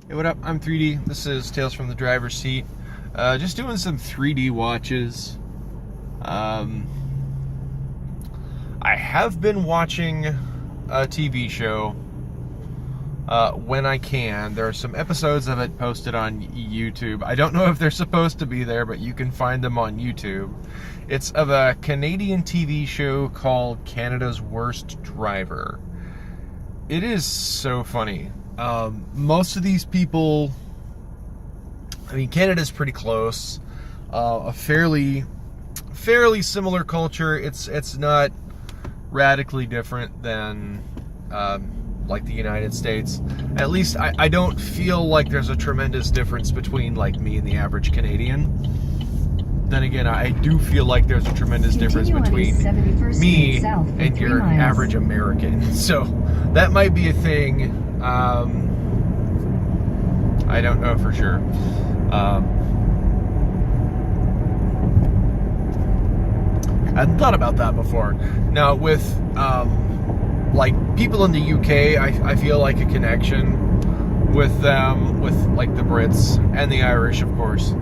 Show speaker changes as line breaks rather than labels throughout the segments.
Hey, what up? I'm 3D. This is Tales from the Driver's Seat. Just doing some 3D watches. I have been watching a TV show when I can. There are some episodes of it posted on YouTube. I don't know if they're supposed to be there, but you can find them on YouTube. It's of a Canadian TV show called Canada's Worst Driver. It is so funny. Most of these people, I mean, Canada's pretty close. A fairly similar culture. It's not radically different than like the United States. At least I don't feel like there's a tremendous difference between like me and the average Canadian. Then again, I do feel like there's a tremendous difference between me and your average American. So that might be a thing. I don't know for sure. I hadn't thought about that before. Now with like people in the UK, I feel like a connection with them, with like the Brits and the Irish, of course.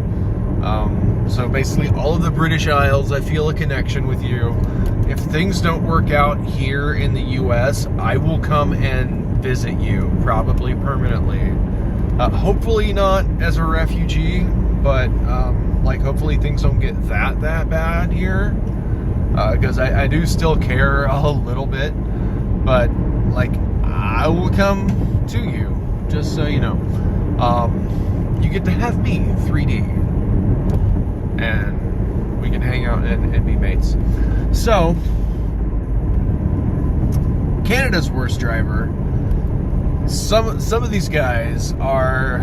So basically all of the British Isles, I feel a connection with you. If things don't work out here in the US, I will come and visit you, probably permanently. Hopefully not as a refugee, but like hopefully things don't get that bad here, because I do still care a little bit, but like I will come to you, just so you know. You get to have me 3D, and we can hang out and be mates. So Canada's Worst Driver. Some of these guys are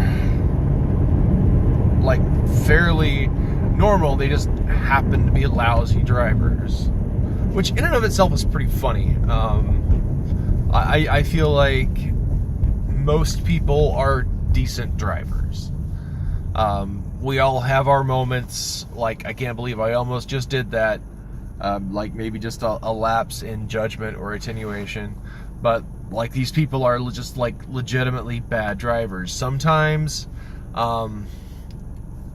like fairly normal. They just happen to be lousy drivers, which in and of itself is pretty funny. I feel like most people are decent drivers. We all have our moments. Like, I can't believe I almost just did that. Like maybe just a lapse in judgment or attenuation. But like, these people are just like legitimately bad drivers. Sometimes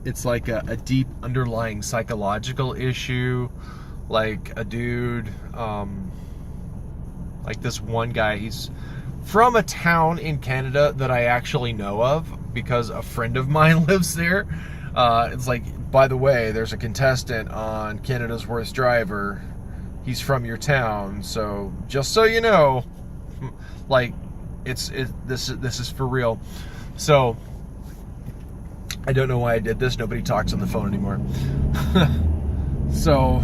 it's like a deep underlying psychological issue. Like a dude, like this one guy, he's from a town in Canada that I actually know of because a friend of mine lives there. It's like, by the way, there's a contestant on Canada's Worst Driver. He's from your town, so just so you know, like, this is for real. So I don't know why I did this. Nobody talks on the phone anymore. So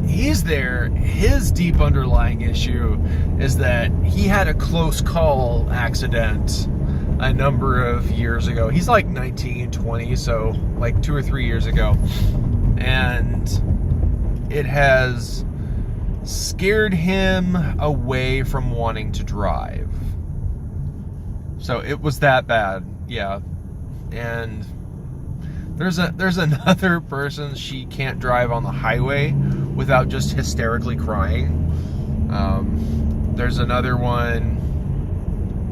he's there. His deep underlying issue is that he had a close call accident a number of years ago. He's like 19, 20, so like 2 or 3 years ago. And it has scared him away from wanting to drive. So it was that bad, yeah. And there's another person, she can't drive on the highway without just hysterically crying. There's another one,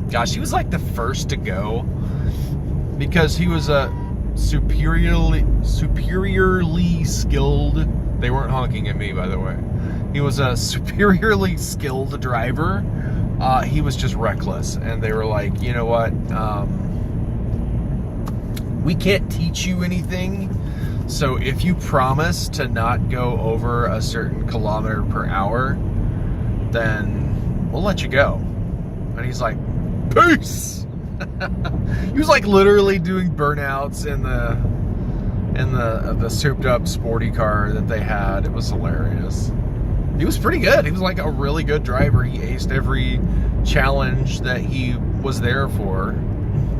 gosh, he was like the first to go because he was a superiorly skilled, they weren't honking at me, by the way. He was a superiorly skilled driver. He was just reckless, and they were like, you know what, we can't teach you anything, so if you promise to not go over a certain kilometer per hour, then we'll let you go. And he's like, peace. He was like literally doing burnouts in the souped up sporty car that they had. It was hilarious. He was pretty good. He was like a really good driver. He aced every challenge that he was there for.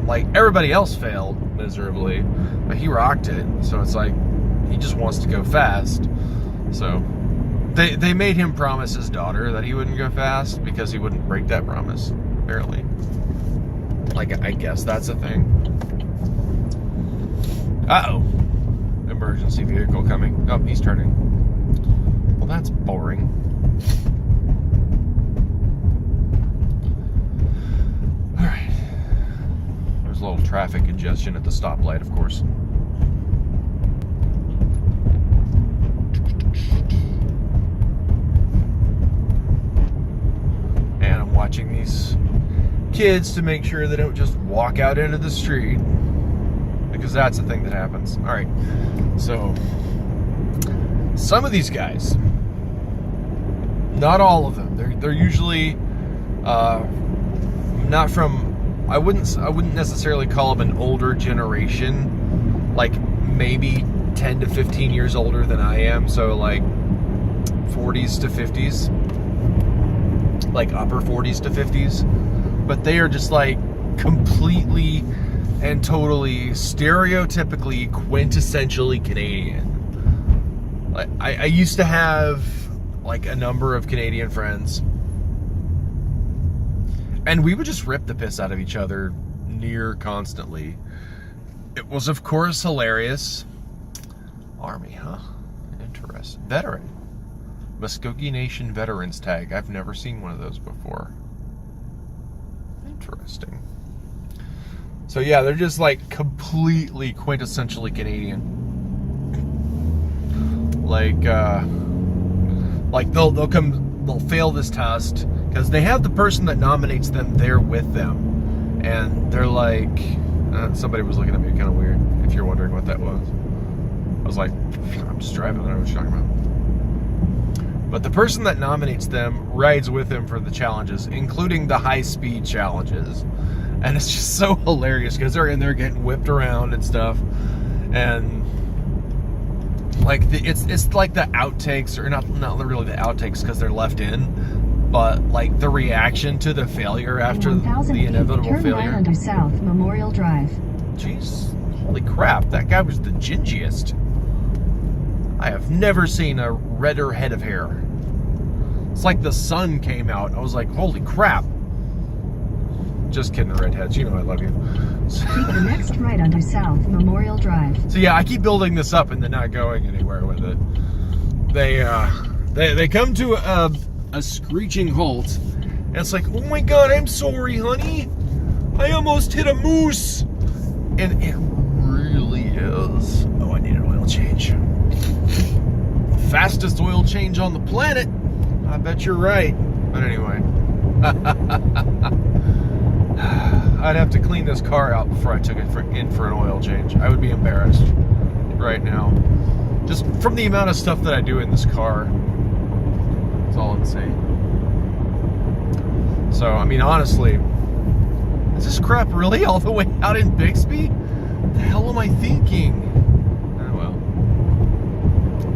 Like, everybody else failed miserably, but he rocked it. So it's like, he just wants to go fast. So they made him promise his daughter that he wouldn't go fast because he wouldn't break that promise, apparently. Like, I guess that's a thing. Uh-oh. Emergency vehicle coming. Oh, he's turning. Well, that's boring. Alright. There's a little traffic congestion at the stoplight, of course. And I'm watching these kids to make sure they don't just walk out into the street, because that's the thing that happens. All right, so some of these guys, not all of them, they're usually not from, I wouldn't necessarily call them an older generation, like maybe 10 to 15 years older than I am, so like 40s to 50s, like upper 40s to 50s, but they are just like completely and totally stereotypically quintessentially Canadian. Like I used to have like a number of Canadian friends, and we would just rip the piss out of each other near constantly. It was, of course, hilarious. Army, huh? Interesting. Veteran. Muskogee Nation Veterans Tag. I've never seen one of those before. Interesting. So yeah, they're just like completely quintessentially Canadian. Like they'll fail this test because they have the person that nominates them there with them, and they're like, somebody was looking at me kind of weird, if you're wondering what that was. I was like, I'm just driving, I don't know what you're talking about. But the person that nominates them rides with them for the challenges, including the high-speed challenges. And it's just so hilarious because they're in there getting whipped around and stuff. And like it's like the outtakes, or not really the outtakes because they're left in, but like the reaction to the failure after the inevitable failure.
Turn right onto South Memorial Drive.
Jeez, holy crap, that guy was the gingiest. I have never seen a redder head of hair. It's like the sun came out. I was like, holy crap. Just kidding, redheads. You know I love you.
Take the next right onto South Memorial Drive.
So yeah, I keep building this up and then not going anywhere with it. They come to a screeching halt, and it's like, oh my god, I'm sorry, honey. I almost hit a moose. And it really is. Oh, I need an oil change. Fastest oil change on the planet. I bet you're right. But anyway. I'd have to clean this car out before I took it in for an oil change. I would be embarrassed right now. Just from the amount of stuff that I do in this car. It's all insane. So, I mean, honestly, is this crap really all the way out in Bixby? What the hell am I thinking? Oh well.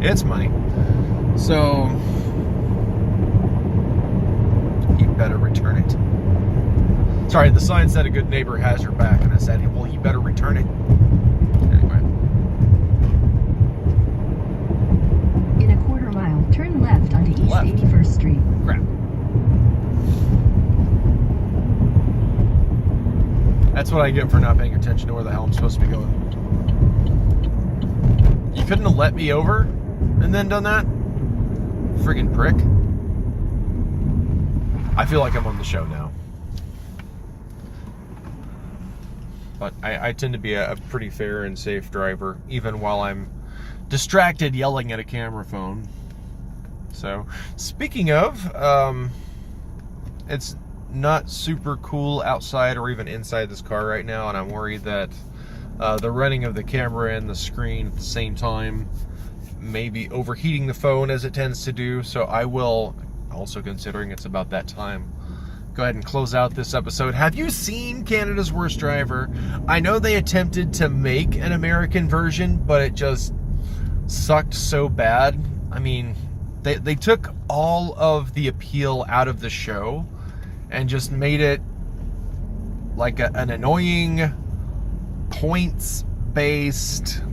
It's money. So, you better return it. Sorry, the sign said a good neighbor has your back, and I said, well, you better return it. Anyway.
In a quarter mile, turn left onto East 81st Street.
Crap. That's what I get for not paying attention to where the hell I'm supposed to be going. You couldn't have let me over and then done that? Friggin' prick. I feel like I'm on the show now. But I tend to be a pretty fair and safe driver, even while I'm distracted yelling at a camera phone. So, speaking of, it's not super cool outside or even inside this car right now, and I'm worried that the running of the camera and the screen at the same time may be overheating the phone, as it tends to do. So I will, also considering it's about that time, go ahead and close out this episode. Have you seen Canada's Worst Driver? I know they attempted to make an American version, but it just sucked so bad. I mean, they took all of the appeal out of the show and just made it like an annoying points-based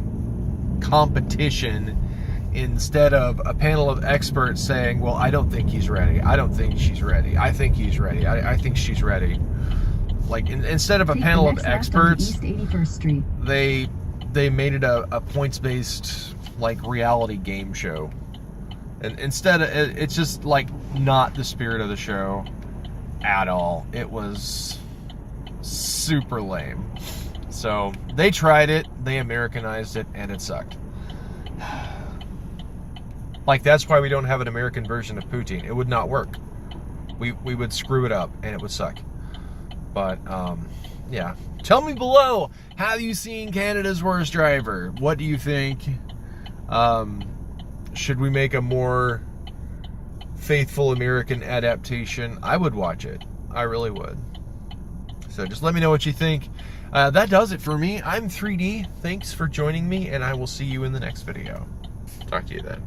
competition instead of a panel of experts saying, well, I don't think he's ready. I don't think she's ready. I think he's ready. I think she's ready. Like, instead of a panel of experts,
East 81st Street.
they made it a points-based, like, reality game show. And instead, it's just, like, not the spirit of the show at all. It was super lame. So they tried it, they Americanized it, and it sucked. Like, that's why we don't have an American version of poutine. It would not work. We would screw it up, and it would suck. But, yeah. Tell me below, have you seen Canada's Worst Driver? What do you think? Should we make a more faithful American adaptation? I would watch it. I really would. So just let me know what you think. That does it for me. I'm 3D. Thanks for joining me, and I will see you in the next video. Talk to you then.